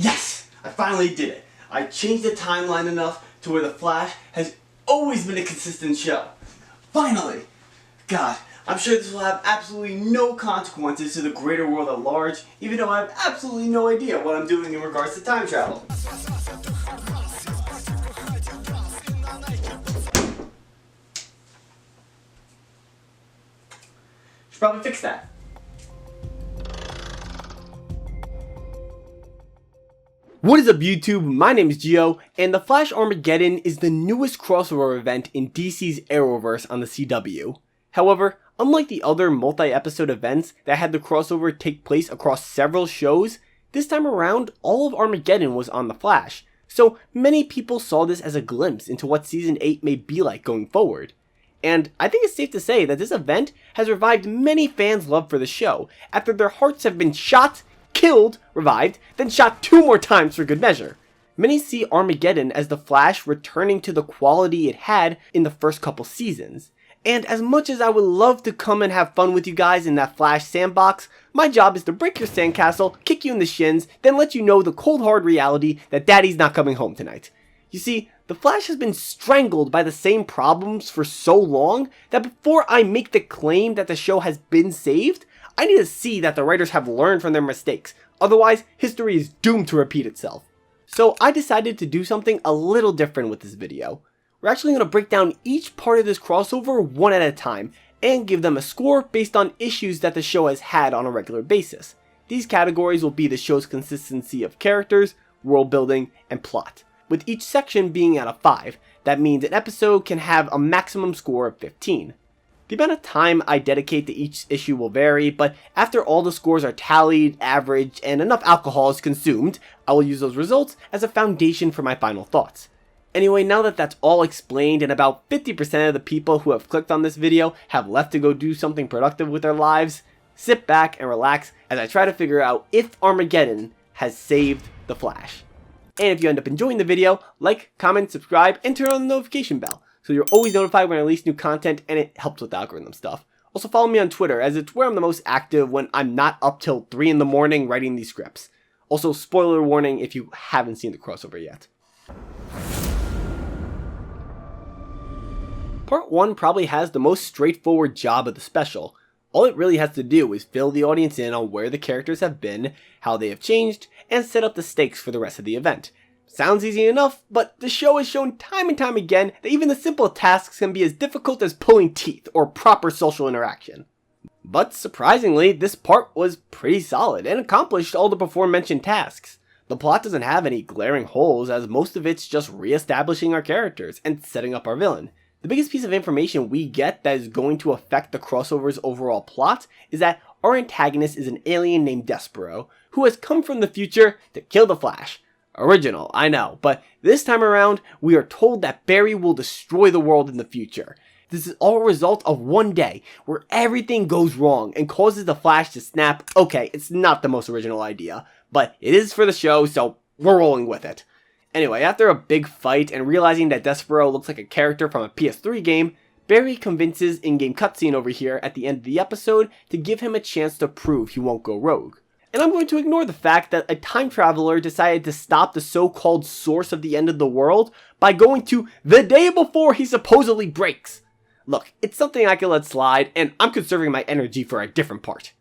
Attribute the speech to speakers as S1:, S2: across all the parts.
S1: Yes! I finally did it. I changed the timeline enough to where the Flash has always been a consistent show. Finally! God, I'm sure this will have absolutely no consequences to the greater world at large, even though I have absolutely no idea what I'm doing in regards to time travel. Should probably fix that. What is up YouTube, my name is G.I.Gio, and the Flash Armageddon is the newest crossover event in DC's Arrowverse on the CW. However, unlike the other multi-episode events that had the crossover take place across several shows, this time around all of Armageddon was on the Flash, so many people saw this as a glimpse into what Season 8 may be like going forward. And I think it's safe to say that this event has revived many fans' love for the show, after their hearts have been shot, killed, revived, then shot 2 more times for good measure. Many see Armageddon as the Flash returning to the quality it had in the first couple seasons. And as much as I would love to come and have fun with you guys in that Flash sandbox, my job is to break your sandcastle, kick you in the shins, then let you know the cold hard reality that Daddy's not coming home tonight. You see, the Flash has been strangled by the same problems for so long that before I make the claim that the show has been saved, I need to see that the writers have learned from their mistakes, otherwise history is doomed to repeat itself. So I decided to do something a little different with this video. We're actually going to break down each part of this crossover one at a time, and give them a score based on issues that the show has had on a regular basis. These categories will be the show's consistency of characters, world building, and plot, with each section being out of 5. That means an episode can have a maximum score of 15. The amount of time I dedicate to each issue will vary, but after all the scores are tallied, averaged, and enough alcohol is consumed, I will use those results as a foundation for my final thoughts. Anyway, now that that's all explained and about 50% of the people who have clicked on this video have left to go do something productive with their lives, sit back and relax as I try to figure out if Armageddon has saved the Flash. And if you end up enjoying the video, like, comment, subscribe, and turn on the notification bell, so you're always notified when I release new content, and it helps with the algorithm stuff. Also follow me on Twitter, as it's where I'm the most active when I'm not up till 3 in the morning writing these scripts. Also, spoiler warning if you haven't seen the crossover yet. Part 1 probably has the most straightforward job of the special. All it really has to do is fill the audience in on where the characters have been, how they have changed, and set up the stakes for the rest of the event. Sounds easy enough, but the show has shown time and time again that even the simplest tasks can be as difficult as pulling teeth or proper social interaction. But surprisingly, this part was pretty solid and accomplished all the before mentioned tasks. The plot doesn't have any glaring holes, as most of it's just re-establishing our characters and setting up our villain. The biggest piece of information we get that is going to affect the crossover's overall plot is that our antagonist is an alien named Despero, who has come from the future to kill the Flash. Original, I know, but this time around, we are told that Barry will destroy the world in the future. This is all a result of one day where everything goes wrong and causes the Flash to snap. Okay, it's not the most original idea, but it is for the show, so we're rolling with it. Anyway, after a big fight and realizing that Despero looks like a character from a PS3 game, Barry convinces in-game cutscene over here at the end of the episode to give him a chance to prove he won't go rogue. And I'm going to ignore the fact that a time traveler decided to stop the so-called source of the end of the world by going to the day before he supposedly breaks. Look, it's something I can let slide, and I'm conserving my energy for a different part.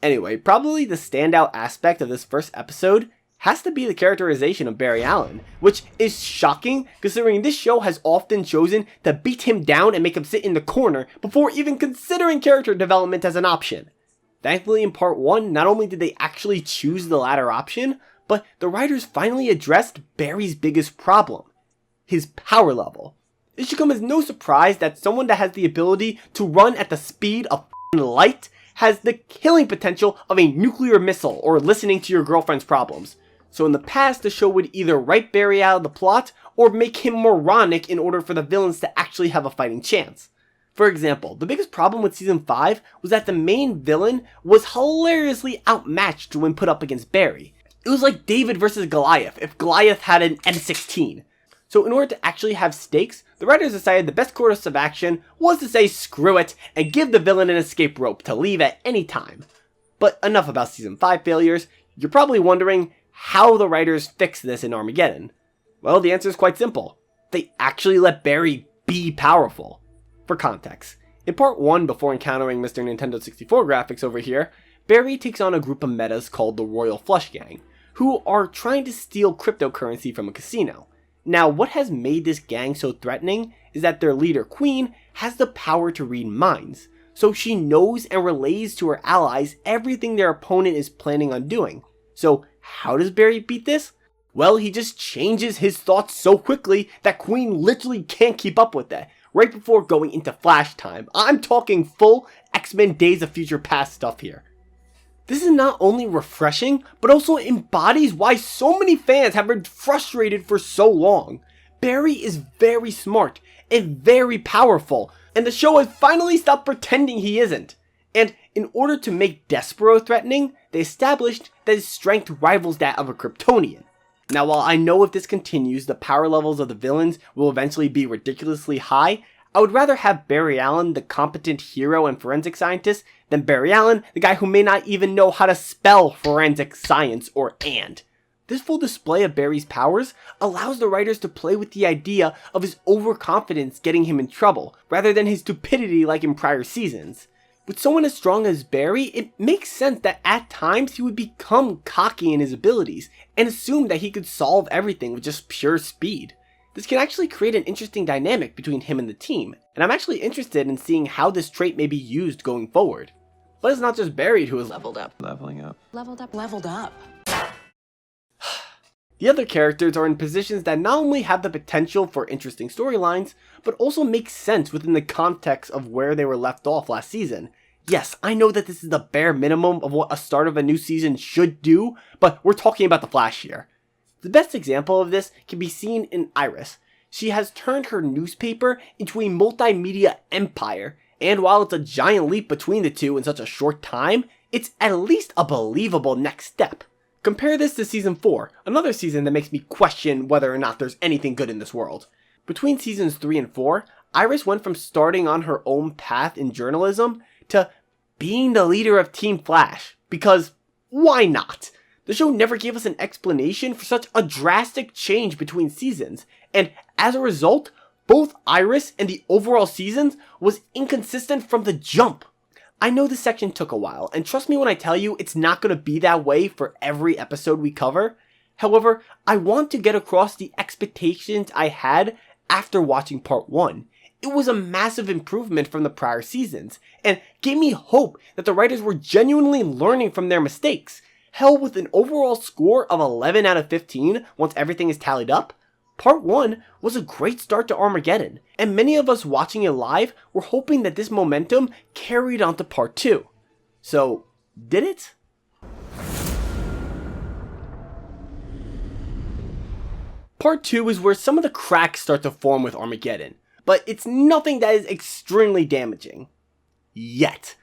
S1: Anyway, probably the standout aspect of this first episode has to be the characterization of Barry Allen, which is shocking considering this show has often chosen to beat him down and make him sit in the corner before even considering character development as an option. Thankfully in part 1, not only did they actually choose the latter option, but the writers finally addressed Barry's biggest problem, his power level. It should come as no surprise that someone that has the ability to run at the speed of light has the killing potential of a nuclear missile or listening to your girlfriend's problems. So in the past, the show would either write Barry out of the plot or make him moronic in order for the villains to actually have a fighting chance. For example, the biggest problem with Season 5 was that the main villain was hilariously outmatched when put up against Barry. It was like David versus Goliath if Goliath had an M16. So in order to actually have stakes, the writers decided the best course of action was to say screw it and give the villain an escape rope to leave at any time. But enough about Season 5 failures. You're probably wondering, how the writers fix this in Armageddon? Well, the answer is quite simple. They actually let Barry be powerful. For context, in part 1, before encountering Mr. Nintendo 64 graphics over here, Barry takes on a group of metas called the Royal Flush Gang, who are trying to steal cryptocurrency from a casino. Now, what has made this gang so threatening is that their leader, Queen, has the power to read minds, so she knows and relays to her allies everything their opponent is planning on doing. So how does Barry beat this? Well, he just changes his thoughts so quickly that Queen literally can't keep up with it, right before going into Flash time. I'm talking full X-Men Days of Future Past stuff here. This is not only refreshing, but also embodies why so many fans have been frustrated for so long. Barry is very smart and very powerful, and the show has finally stopped pretending he isn't. And in order to make Despero threatening, they established that his strength rivals that of a Kryptonian. Now, while I know if this continues, the power levels of the villains will eventually be ridiculously high, I would rather have Barry Allen, the competent hero and forensic scientist, than Barry Allen, the guy who may not even know how to spell forensic science or and. This full display of Barry's powers allows the writers to play with the idea of his overconfidence getting him in trouble, rather than his stupidity like in prior seasons. With someone as strong as Barry, it makes sense that at times he would become cocky in his abilities, and assume that he could solve everything with just pure speed. This can actually create an interesting dynamic between him and the team, and I'm actually interested in seeing how this trait may be used going forward. But it's not just Barry who is leveled up.
S2: Leveling up.
S3: Leveled up. Leveled up.
S1: The other characters are in positions that not only have the potential for interesting storylines, but also make sense within the context of where they were left off last season. Yes, I know that this is the bare minimum of what a start of a new season should do, but we're talking about the Flash here. The best example of this can be seen in Iris. She has turned her newspaper into a multimedia empire, and while it's a giant leap between the two in such a short time, it's at least a believable next step. Compare this to Season 4, another season that makes me question whether or not there's anything good in this world. Between Seasons 3 and 4, Iris went from starting on her own path in journalism to being the leader of Team Flash, because why not? The show never gave us an explanation for such a drastic change between seasons, and as a result, both Iris and the overall seasons was inconsistent from the jump. I know this section took a while, and trust me when I tell you it's not going to be that way for every episode we cover. However, I want to get across the expectations I had after watching part 1. It was a massive improvement from the prior seasons, and gave me hope that the writers were genuinely learning from their mistakes. Hell, with an overall score of 11 out of 15 once everything is tallied up, Part 1 was a great start to Armageddon, and many of us watching it live were hoping that this momentum carried on to Part 2. So, did it? Part 2 is where some of the cracks start to form with Armageddon, but it's nothing that is extremely damaging. Yet.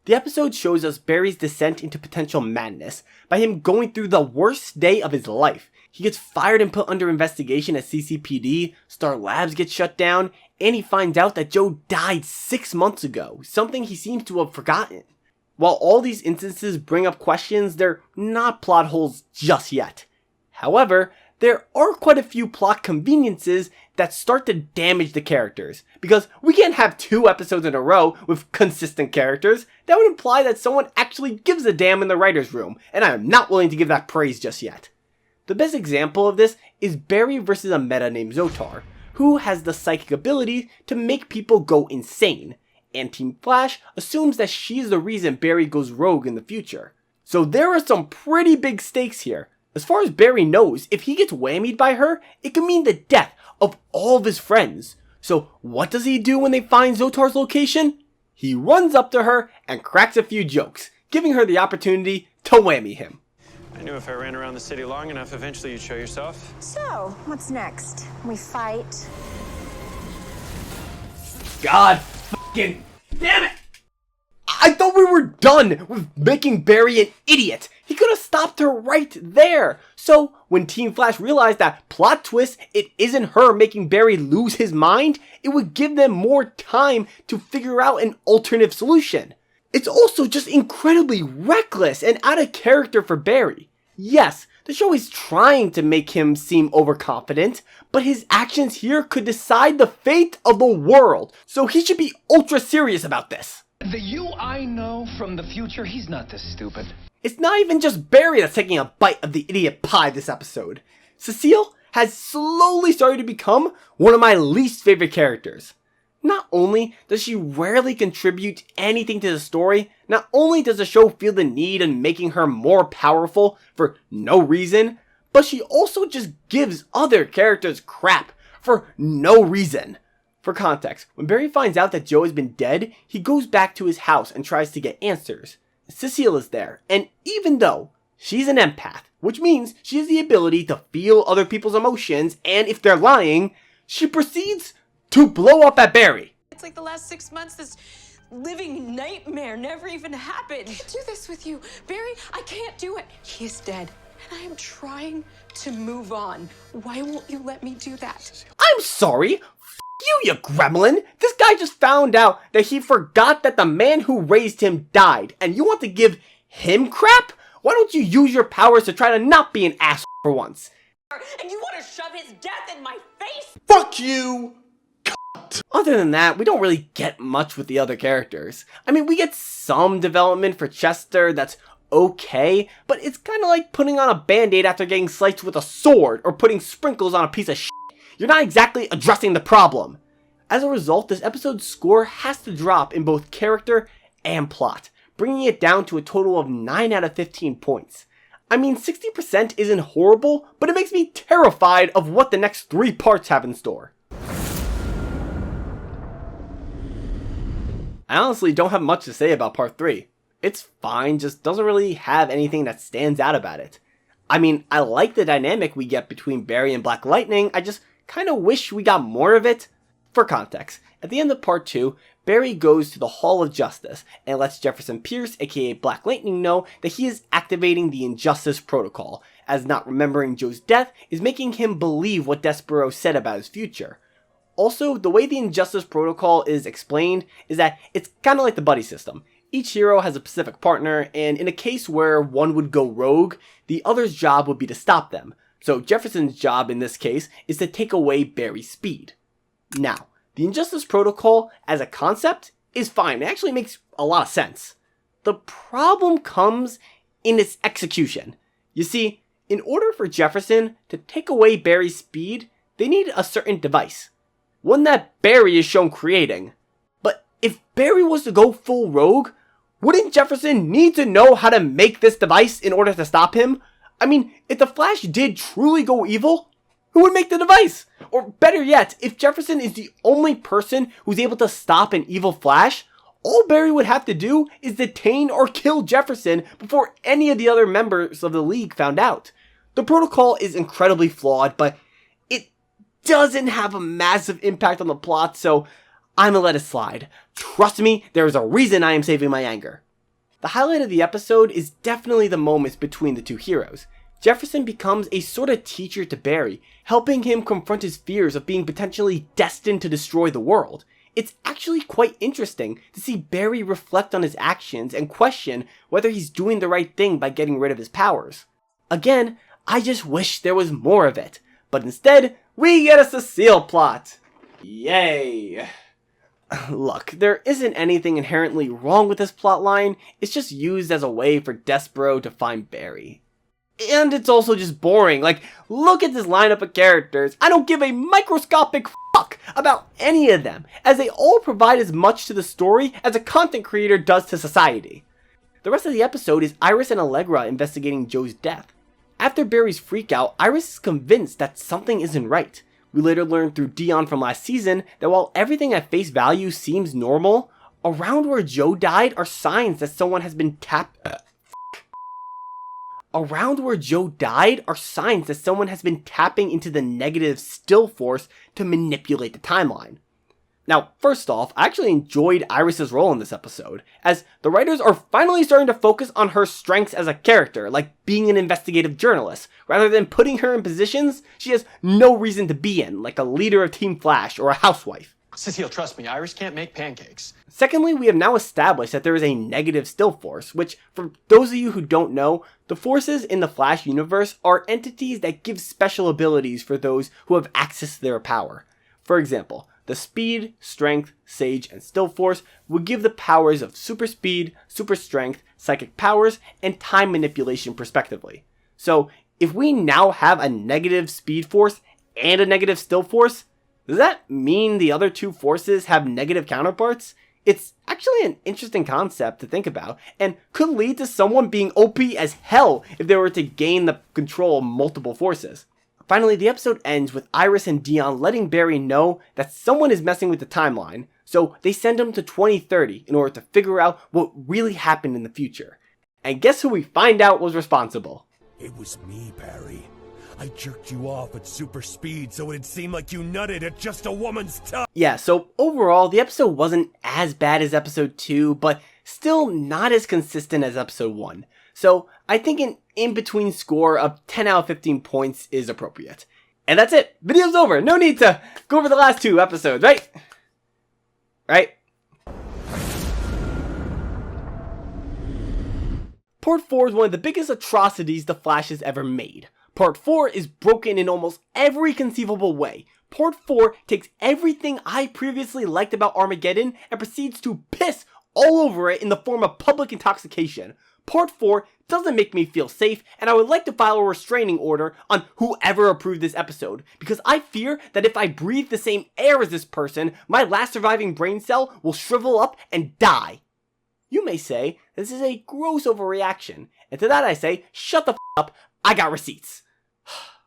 S1: The episode shows us Barry's descent into potential madness by him going through the worst day of his life. He gets fired and put under investigation at CCPD, Star Labs gets shut down, and he finds out that Joe died 6 months ago, something he seems to have forgotten. While all these instances bring up questions, they're not plot holes just yet. However, there are quite a few plot conveniences that start to damage the characters, because we can't have 2 episodes in a row with consistent characters. That would imply that someone actually gives a damn in the writer's room, and I am not willing to give that praise just yet. The best example of this is Barry versus a meta named Zotar, who has the psychic ability to make people go insane, and Team Flash assumes that she's the reason Barry goes rogue in the future. So there are some pretty big stakes here. As far as Barry knows, if he gets whammied by her, it could mean the death of all of his friends. So what does he do when they find Zotar's location? He runs up to her and cracks a few jokes, giving her the opportunity to whammy him.
S4: I knew if I ran around the city long enough, eventually you'd show yourself.
S3: So, what's next? We fight.
S1: God fucking damn it! I thought we were done with making Barry an idiot. He could have stopped her right there. So, when Team Flash realized that, plot twist, it isn't her making Barry lose his mind, it would give them more time to figure out an alternative solution. It's also just incredibly reckless and out of character for Barry. Yes, the show is trying to make him seem overconfident, but his actions here could decide the fate of the world, so he should be ultra serious about this.
S2: The you I know from the future, he's not this stupid.
S1: It's not even just Barry that's taking a bite of the idiot pie this episode. Cecile has slowly started to become one of my least favorite characters. Not only does she rarely contribute anything to the story, not only does the show feel the need in making her more powerful for no reason, but she also just gives other characters crap for no reason. For context, when Barry finds out that Joe has been dead, he goes back to his house and tries to get answers. Cecile is there, and even though she's an empath, which means she has the ability to feel other people's emotions, and if they're lying, she proceeds to blow up at Barry.
S5: It's like the last 6 months, this living nightmare never even happened. I can't do this with you. Barry, I can't do it. He is dead, and I am trying to move on. Why won't you let me do that?
S1: I'm sorry. You gremlin! This guy just found out that he forgot that the man who raised him died, and you want to give him crap? Why don't you use your powers to try to not be an ass for once?
S5: And you want to shove his death in my face?
S6: Fuck you!
S1: Other than that, we don't really get much with the other characters. I mean, we get some development for Chester that's okay, but it's kind of like putting on a band-aid after getting sliced with a sword, or putting sprinkles on a piece of shit. You're not exactly addressing the problem. As a result, this episode's score has to drop in both character and plot, bringing it down to a total of 9 out of 15 points. I mean, 60% isn't horrible, but it makes me terrified of what the next 3 parts have in store. I honestly don't have much to say about part 3. It's fine, just doesn't really have anything that stands out about it. I mean, I like the dynamic we get between Barry and Black Lightning, I just kind of wish we got more of it. For context, at the end of part 2, Barry goes to the Hall of Justice and lets Jefferson Pierce, aka Black Lightning, know that he is activating the Injustice Protocol, as not remembering Joe's death is making him believe what Despero said about his future. Also, the way the Injustice Protocol is explained is that it's kind of like the buddy system. Each hero has a specific partner, and in a case where one would go rogue, the other's job would be to stop them. So Jefferson's job in this case is to take away Barry's speed. Now, the Injustice Protocol as a concept is fine. It actually makes a lot of sense. The problem comes in its execution. You see, in order for Jefferson to take away Barry's speed, they need a certain device. One that Barry is shown creating. But if Barry was to go full rogue, wouldn't Jefferson need to know how to make this device in order to stop him? I mean, if the Flash did truly go evil, who would make the device? Or better yet, if Jefferson is the only person who's able to stop an evil Flash, all Barry would have to do is detain or kill Jefferson before any of the other members of the League found out. The protocol is incredibly flawed, but it doesn't have a massive impact on the plot, so I'm gonna let it slide. Trust me, there is a reason I am saving my anger. The highlight of the episode is definitely the moments between the two heroes. Jefferson becomes a sort of teacher to Barry, helping him confront his fears of being potentially destined to destroy the world. It's actually quite interesting to see Barry reflect on his actions and question whether he's doing the right thing by getting rid of his powers. Again, I just wish there was more of it, but instead, we get a Cecile plot. Yay. Look, there isn't anything inherently wrong with this plotline, it's just used as a way for Despero to find Barry. And it's also just boring. Like, look at this lineup of characters. I don't give a microscopic fuck about any of them, as they all provide as much to the story as a content creator does to society. The rest of the episode is Iris and Allegra investigating Joe's death. After Barry's freakout, Iris is convinced that something isn't right. We later learn through Dion from last season that while everything at face value seems normal, around where Joe died are signs that someone has been tapping into the negative still force to manipulate the timeline. Now, first off, I actually enjoyed Iris' role in this episode, as the writers are finally starting to focus on her strengths as a character, like being an investigative journalist, rather than putting her in positions she has no reason to be in, like a leader of Team Flash or a housewife.
S4: Cecile, trust me, Iris can't make pancakes.
S1: Secondly, we have now established that there is a negative still force, which, for those of you who don't know, the forces in the Flash universe are entities that give special abilities for those who have access to their power. For example, the speed, strength, sage, and still force would give the powers of super speed, super strength, psychic powers, and time manipulation respectively. So, if we now have a negative speed force and a negative still force, does that mean the other two forces have negative counterparts? It's actually an interesting concept to think about, and could lead to someone being OP as hell if they were to gain the control of multiple forces. Finally, the episode ends with Iris and Dion letting Barry know that someone is messing with the timeline, so they send him to 2030 in order to figure out what really happened in the future. And guess who we find out was responsible?
S6: It was me, Barry. I jerked you off at super speed so it'd seem like you nutted at just a woman's tongue.
S1: Yeah, so overall, the episode wasn't as bad as episode 2, but still not as consistent as episode 1. So I think an in-between score of 10 out of 15 points is appropriate. And that's it. Video's over. No need to go over the last 2 episodes, right? Right? Part 4 is one of the biggest atrocities the Flash has ever made. Part 4 is broken in almost every conceivable way. Part 4 takes everything I previously liked about Armageddon and proceeds to piss all over it in the form of public intoxication. Part 4 doesn't make me feel safe, and I would like to file a restraining order on whoever approved this episode, because I fear that if I breathe the same air as this person, my last surviving brain cell will shrivel up and die. You may say, this is a gross overreaction, and to that I say, shut the f*** up, I got receipts.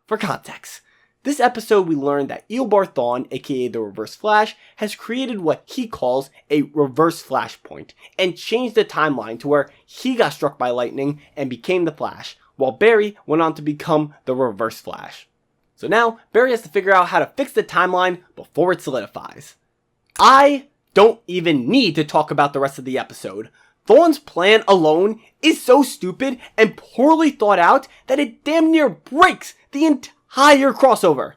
S1: For context, this episode we learned that Eobard Thawne, aka the Reverse Flash, has created what he calls a reverse Flashpoint, and changed the timeline to where he got struck by lightning and became the Flash, while Barry went on to become the Reverse Flash. So now, Barry has to figure out how to fix the timeline before it solidifies. I don't even need to talk about the rest of the episode. Thawne's plan alone is so stupid and poorly thought out that it damn near breaks the entire crossover.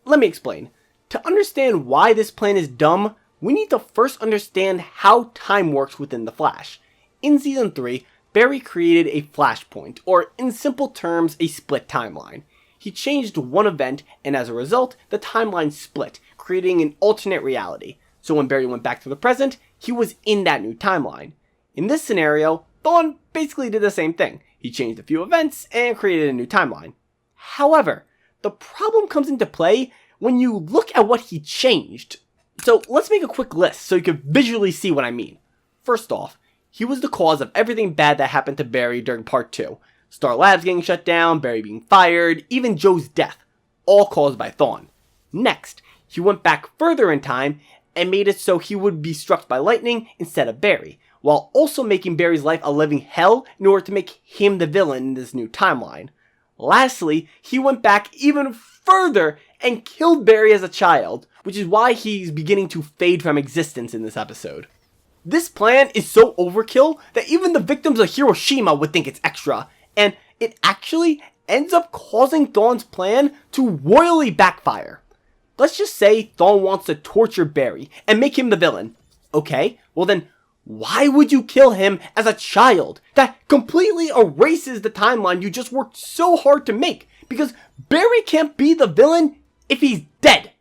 S1: Let me explain. To understand why this plan is dumb, we need to first understand how time works within the Flash. In Season 3, Barry created a Flashpoint, or in simple terms, a split timeline. He changed one event, and as a result, the timeline split, creating an alternate reality. So when Barry went back to the present, he was in that new timeline. In this scenario, Thawne basically did the same thing. He changed a few events and created a new timeline. However, the problem comes into play when you look at what he changed. So let's make a quick list so you can visually see what I mean. First off, he was the cause of everything bad that happened to Barry during Part 2. Star Labs getting shut down, Barry being fired, even Joe's death. All caused by Thawne. Next, he went back further in time and made it so he would be struck by lightning instead of Barry, while also making Barry's life a living hell in order to make him the villain in this new timeline. Lastly, he went back even further and killed Barry as a child, which is why he's beginning to fade from existence in this episode. This plan is so overkill that even the victims of Hiroshima would think it's extra, and it actually ends up causing Thawne's plan to royally backfire. Let's just say Thawne wants to torture Barry and make him the villain. Okay, well then, why would you kill him as a child? That completely erases the timeline you just worked so hard to make, because Barry can't be the villain if he's dead.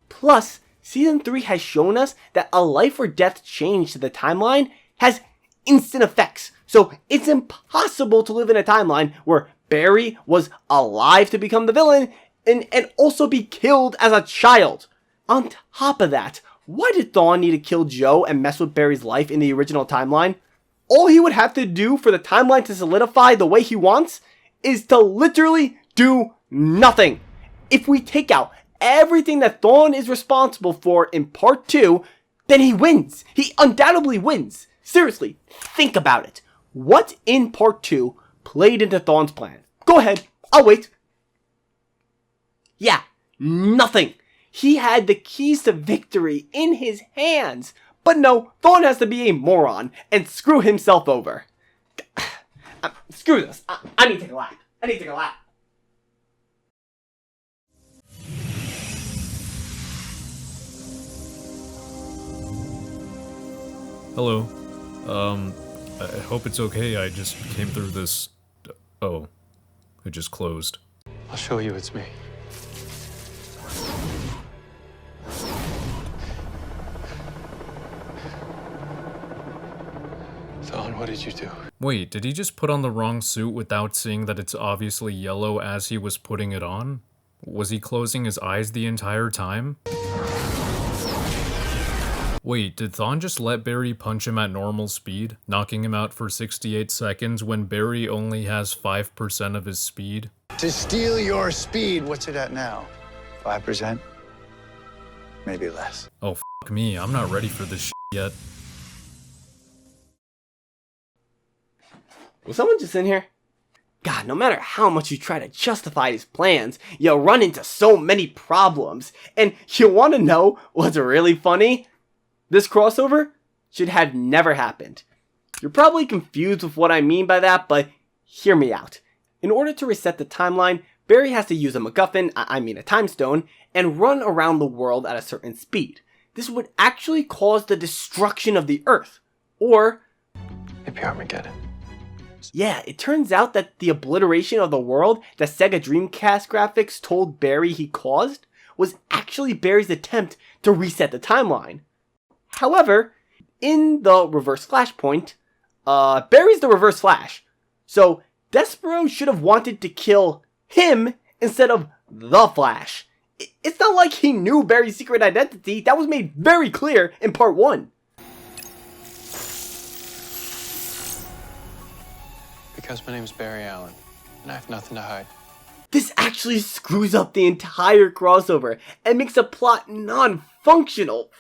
S1: Plus, Season 3 has shown us that a life or death change to the timeline has instant effects, so it's impossible to live in a timeline where Barry was alive to become the villain and also be killed as a child. On top of that, why did Thawne need to kill Joe and mess with Barry's life in the original timeline? All he would have to do for the timeline to solidify the way he wants is to literally do nothing. If we take out everything that Thawne is responsible for in Part 2, then he wins. He undoubtedly wins. Seriously, think about it. What in Part 2 played into Thawne's plan? Go ahead, I'll wait. Yeah, nothing. He had the keys to victory in his hands. But no, Thawne has to be a moron and screw himself over. Screw this. I need to take a lap.
S7: Hello. I hope it's okay. I just came through this... Oh. It just closed.
S4: I'll show you it's me. Thawne, what did you do?
S7: Wait, did he just put on the wrong suit without seeing that it's obviously yellow as he was putting it on? Was he closing his eyes the entire time? Wait, did Thawne just let Barry punch him at normal speed, knocking him out for 68 seconds when Barry only has 5% of his speed?
S8: To steal your speed, what's it at now? 5%? Maybe less.
S7: Oh, f me, I'm not ready for this yet.
S1: Was someone just in here? God, no matter how much you try to justify his plans, you'll run into so many problems. And you want to know what's really funny? This crossover should have never happened. You're probably confused with what I mean by that, but hear me out. In order to reset the timeline, Barry has to use a MacGuffin, a time stone, and run around the world at a certain speed. This would actually cause the destruction of the Earth. Or...
S4: maybe Armageddon.
S1: yeah, it turns out that the obliteration of the world that Sega Dreamcast graphics told Barry he caused was actually Barry's attempt to reset the timeline. However, in the Reverse Flashpoint, Barry's the Reverse Flash. So, Despero should have wanted to kill him instead of the Flash. It's not like he knew Barry's secret identity. That was made very clear in Part 1.
S4: Because my name's Barry Allen, and I have nothing to hide.
S1: This actually screws up the entire crossover and makes the plot non-functional.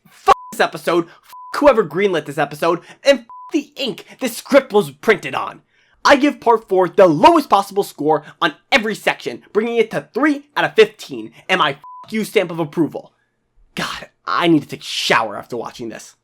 S1: F this episode, f whoever greenlit this episode, and f the ink this script was printed on. I give Part 4 the lowest possible score on every section, bringing it to 3 out of 15, and my f you stamp of approval. God, I need to take a shower after watching this.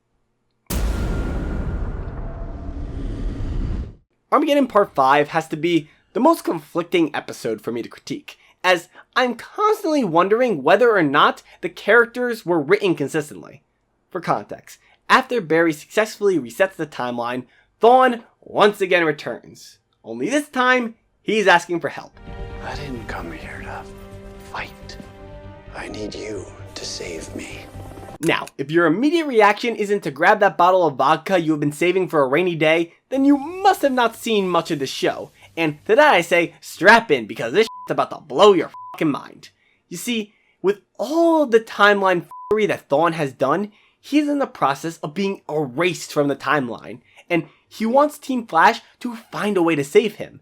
S1: Armageddon Part 5 has to be the most conflicting episode for me to critique, as I'm constantly wondering whether or not the characters were written consistently. For context, after Barry successfully resets the timeline, Thawne once again returns. Only this time, he's asking for help.
S8: I didn't come here to fight. I need you to save me.
S1: Now, if your immediate reaction isn't to grab that bottle of vodka you have been saving for a rainy day, then you must have not seen much of the show. And to that I say, strap in, because this shit's about to blow your fucking mind. You see, with all the timeline f***ery that Thawne has done, he's in the process of being erased from the timeline, and he wants Team Flash to find a way to save him.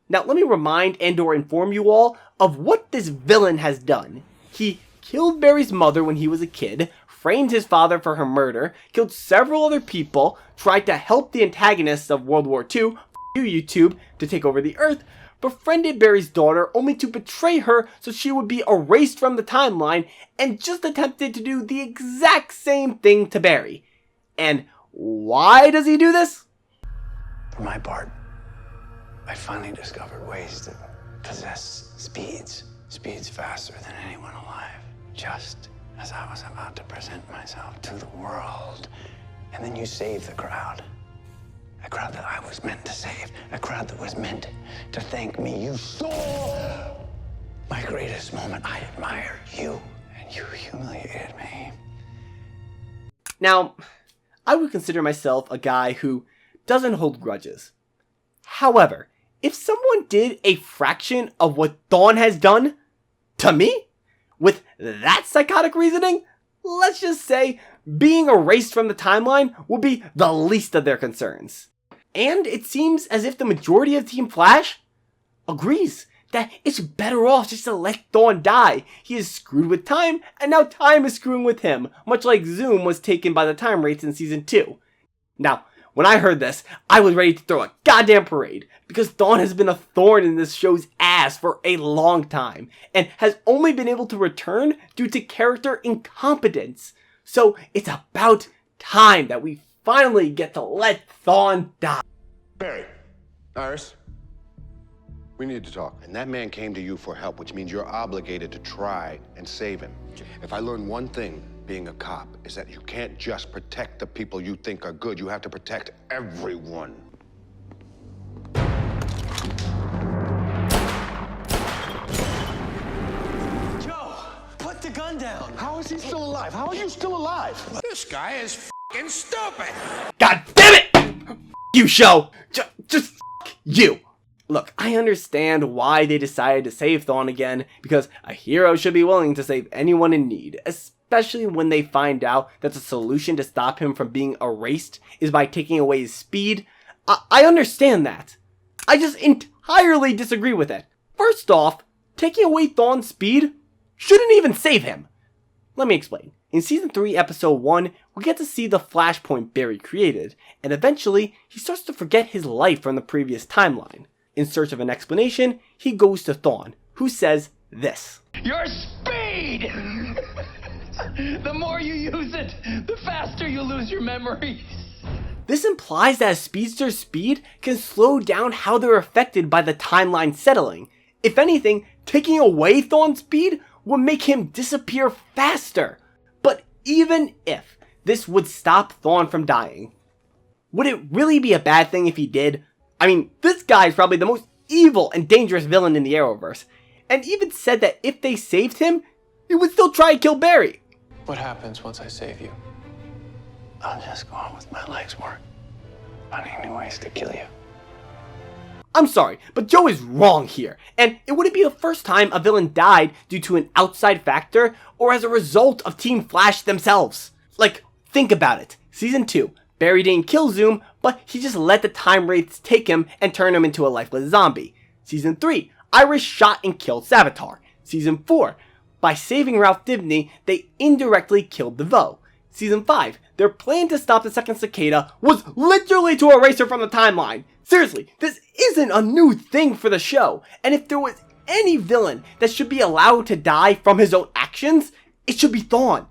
S1: Now, let me remind and/or inform you all of what this villain has done. He killed Barry's mother when he was a kid, framed his father for her murder, killed several other people, tried to help the antagonists of World War II, f*** you YouTube, to take over the Earth, befriended Barry's daughter only to betray her so she would be erased from the timeline, and just attempted to do the exact same thing to Barry. And why does he do this?
S8: For my part, I finally discovered ways to possess speeds faster than anyone alive. Just as I was about to present myself to the world. And then you saved the crowd. A crowd that I was meant to save. A crowd that was meant to thank me. You saw my greatest moment. I admired you, and you humiliated me.
S1: Now, I would consider myself a guy who doesn't hold grudges. However, if someone did a fraction of what Thawne has done to me, with that psychotic reasoning, let's just say being erased from the timeline would be the least of their concerns. And it seems as if the majority of Team Flash agrees that it's better off just to let Thawne die. He is screwed with time, and now time is screwing with him, much like Zoom was taken by the time wraiths in Season 2. Now, when I heard this, I was ready to throw a goddamn parade, because Thawne has been a thorn in this show's ass for a long time, and has only been able to return due to character incompetence. So it's about time that we finally get to let Thawne die.
S9: Barry, Iris, we need to talk. And that man came to you for help, which means you're obligated to try and save him. If I learn one thing being a cop is that you can't just protect the people you think are good. You have to protect everyone.
S4: Joe, put the gun down.
S6: How is he still alive? How are you still alive?
S8: This guy is f***ing stupid.
S1: God damn it! You show! Just you! Look, I understand why they decided to save Thawne again, because a hero should be willing to save anyone in need, especially when they find out that the solution to stop him from being erased is by taking away his speed. I understand that. I just entirely disagree with it. First off, taking away Thawne's speed shouldn't even save him. Let me explain. In Season 3, Episode 1, we get to see the Flashpoint Barry created, and eventually, he starts to forget his life from the previous timeline. In search of an explanation, he goes to Thawne, who says this.
S2: Your speed! The more you use it, the faster you lose your memories.
S1: This implies that a speedster's speed can slow down how they're affected by the timeline settling. If anything, taking away Thawne's speed would make him disappear faster. But even if this would stop Thawne from dying, would it really be a bad thing if he did? I mean, this guy is probably the most evil and dangerous villain in the Arrowverse, and even said that if they saved him, he would still try to kill Barry.
S4: What happens once I save you?
S8: I'll just go on with my life's work, finding new ways to kill you.
S1: I'm sorry, but Joe is wrong here, and it wouldn't be the first time a villain died due to an outside factor or as a result of Team Flash themselves. Like, think about it. Season 2, Barry didn't kill Zoom, but he just let the time wraiths take him and turn him into a lifeless zombie. Season 3, Iris shot and killed Savitar. Season 4, by saving Ralph Dibny, they indirectly killed DeVoe. Season 5, their plan to stop the second cicada was literally to erase her from the timeline. Seriously, this isn't a new thing for the show, and if there was any villain that should be allowed to die from his own actions, it should be Thawne.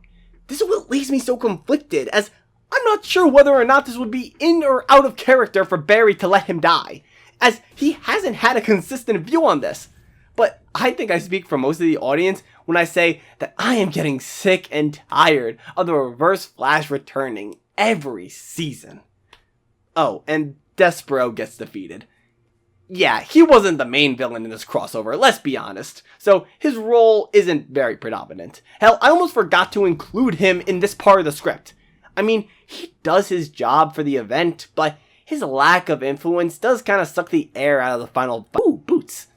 S1: This is what leaves me so conflicted, as I'm not sure whether or not this would be in or out of character for Barry to let him die, as he hasn't had a consistent view on this. But I think I speak for most of the audience when I say that I am getting sick and tired of the Reverse Flash returning every season. Oh, and Despero gets defeated. Yeah, he wasn't the main villain in this crossover, let's be honest, so his role isn't very predominant. Hell, I almost forgot to include him in this part of the script. I mean, he does his job for the event, but his lack of influence does kind of suck the air out of the final boots.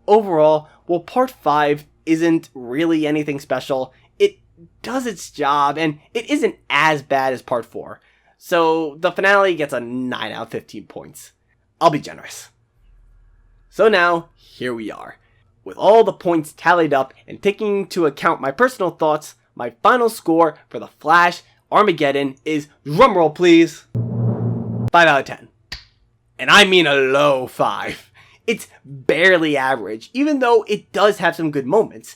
S1: Overall, while Part 5 isn't really anything special, it does its job, and it isn't as bad as Part 4. So the finale gets a 9 out of 15 points. I'll be generous. So now, here we are. With all the points tallied up and taking into account my personal thoughts, my final score for The Flash Armageddon is, drumroll please, 5 out of 10. And I mean a low 5. It's barely average, even though it does have some good moments.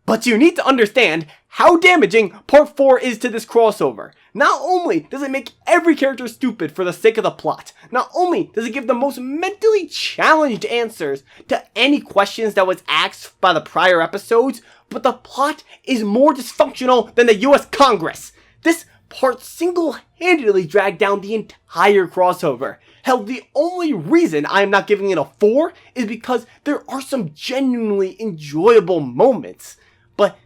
S1: But you need to understand how damaging Part 4 is to this crossover. Not only does it make every character stupid for the sake of the plot, not only does it give the most mentally challenged answers to any questions that was asked by the prior episodes, but the plot is more dysfunctional than the US Congress. This part single-handedly dragged down the entire crossover. Hell, the only reason I am not giving it a 4 is because there are some genuinely enjoyable moments. But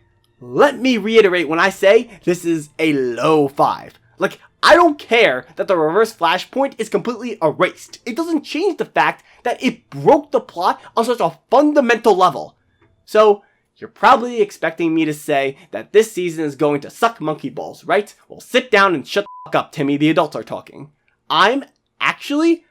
S1: let me reiterate when I say this is a low 5. Like, I don't care that the reverse Flashpoint is completely erased. It doesn't change the fact that it broke the plot on such a fundamental level. So, you're probably expecting me to say that this season is going to suck monkey balls, right? Well, sit down and shut the fuck up, Timmy. The adults are talking. I'm actually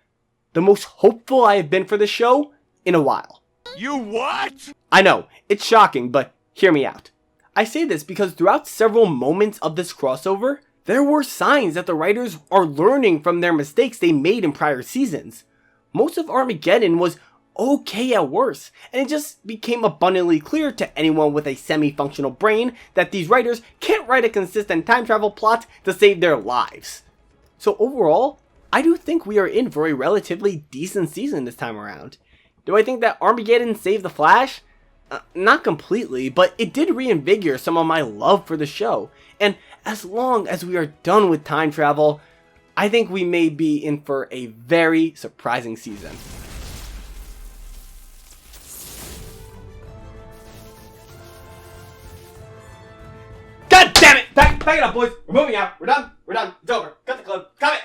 S1: the most hopeful I have been for this show in a while.
S6: You what?
S1: I know, it's shocking, but hear me out. I say this because throughout several moments of this crossover, there were signs that the writers are learning from their mistakes they made in prior seasons. Most of Armageddon was okay at worst, and it just became abundantly clear to anyone with a semi-functional brain that these writers can't write a consistent time travel plot to save their lives. So overall, I do think we are in for a relatively decent season this time around. Do I think that Armageddon saved the Flash? Not completely, but it did reinvigorate some of my love for the show. And as long as we are done with time travel, I think we may be in for a very surprising season. God damn it! Back it up, boys. We're moving out. We're done. It's over. Cut the clip. Cut it.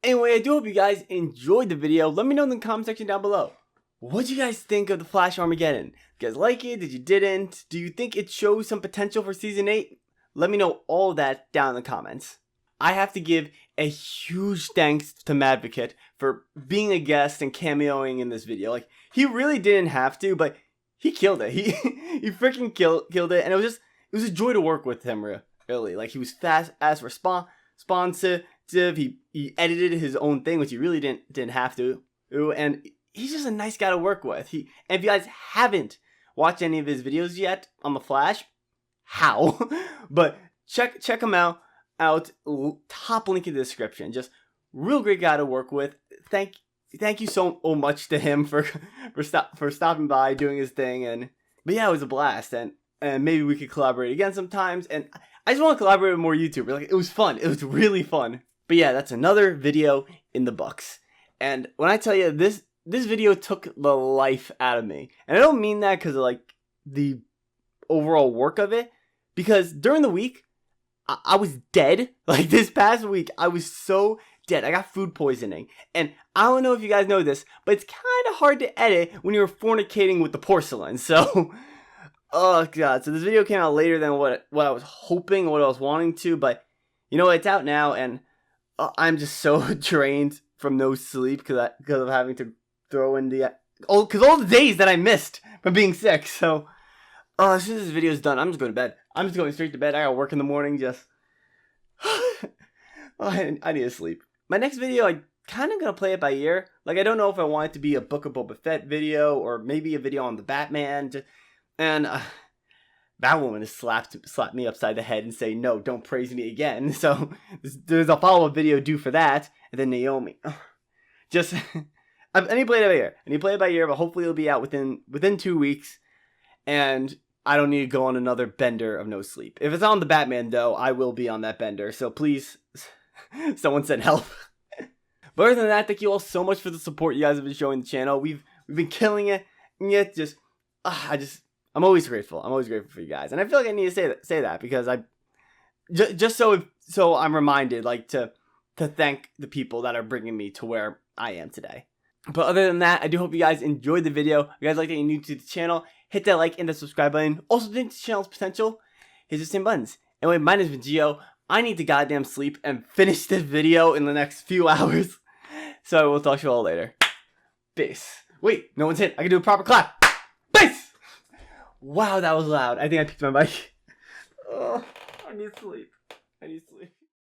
S1: Anyway, I do hope you guys enjoyed the video. Let me know in the comment section down below. What do you guys think of the Flash Armageddon? You guys like it? Did you didn't? Do you think it shows some potential for season 8? Let me know all of that down in the comments. I have to give a huge thanks to Madvocate for being a guest and cameoing in this video. Like, he really didn't have to, but he killed it. He freaking killed it, and it was a joy to work with him. Really, like, he was fast as responsive. He edited his own thing, which he really didn't have to. And he's just a nice guy to work with. And if you guys haven't watched any of his videos yet on the Flash, how? But check him out. Top link in the description. Just real great guy to work with. Thank you so much to him for stopping by, doing his thing. But yeah, it was a blast, and maybe we could collaborate again sometimes. And I just want to collaborate with more YouTubers. Like, it was fun. It was really fun. But yeah, that's another video in the books. And when I tell you this video took the life out of me, and I don't mean that because of like the overall work of it, because during the week I was dead. Like, this past week I was so dead. I got food poisoning, and I don't know if you guys know this, but it's kind of hard to edit when you're fornicating with the porcelain. So oh god, so this video came out later than what I was hoping, what I was wanting to, but you know, it's out now, and I'm just so drained from no sleep because of having to throw in all the days that I missed from being sick. So as soon as this video is done, I'm just going to bed. I'm just going straight to bed. I got work in the morning. Just I need to sleep. My next video, I kind of gonna play it by ear. Like, I don't know if I want it to be a Book of Boba Fett video or maybe a video on the Batman. And Batwoman has slapped me upside the head and say, no, don't praise me again. So there's a follow-up video due for that. And then Naomi. Just I need to play it by ear. But hopefully it'll be out within 2 weeks. And I don't need to go on another bender of no sleep. If it's on the Batman, though, I will be on that bender. So please, someone send help. But other than that, thank you all so much for the support you guys have been showing the channel. We've been killing it. And yet, I'm always grateful. I'm always grateful for you guys. And I feel like I need to say that because just so I'm reminded, like, to thank the people that are bringing me to where I am today. But other than that, I do hope you guys enjoyed the video. If you guys like that, you're new to the channel, hit that like and the subscribe button. Also, think the channel's potential, hit the same buttons. Anyway, my name is G.I.Gio. I need to goddamn sleep and finish this video in the next few hours. So I will talk to you all later. Peace. Wait, no one's hit. I can do a proper clap. Peace! Wow, that was loud. I think I picked my mic. Oh, I need sleep.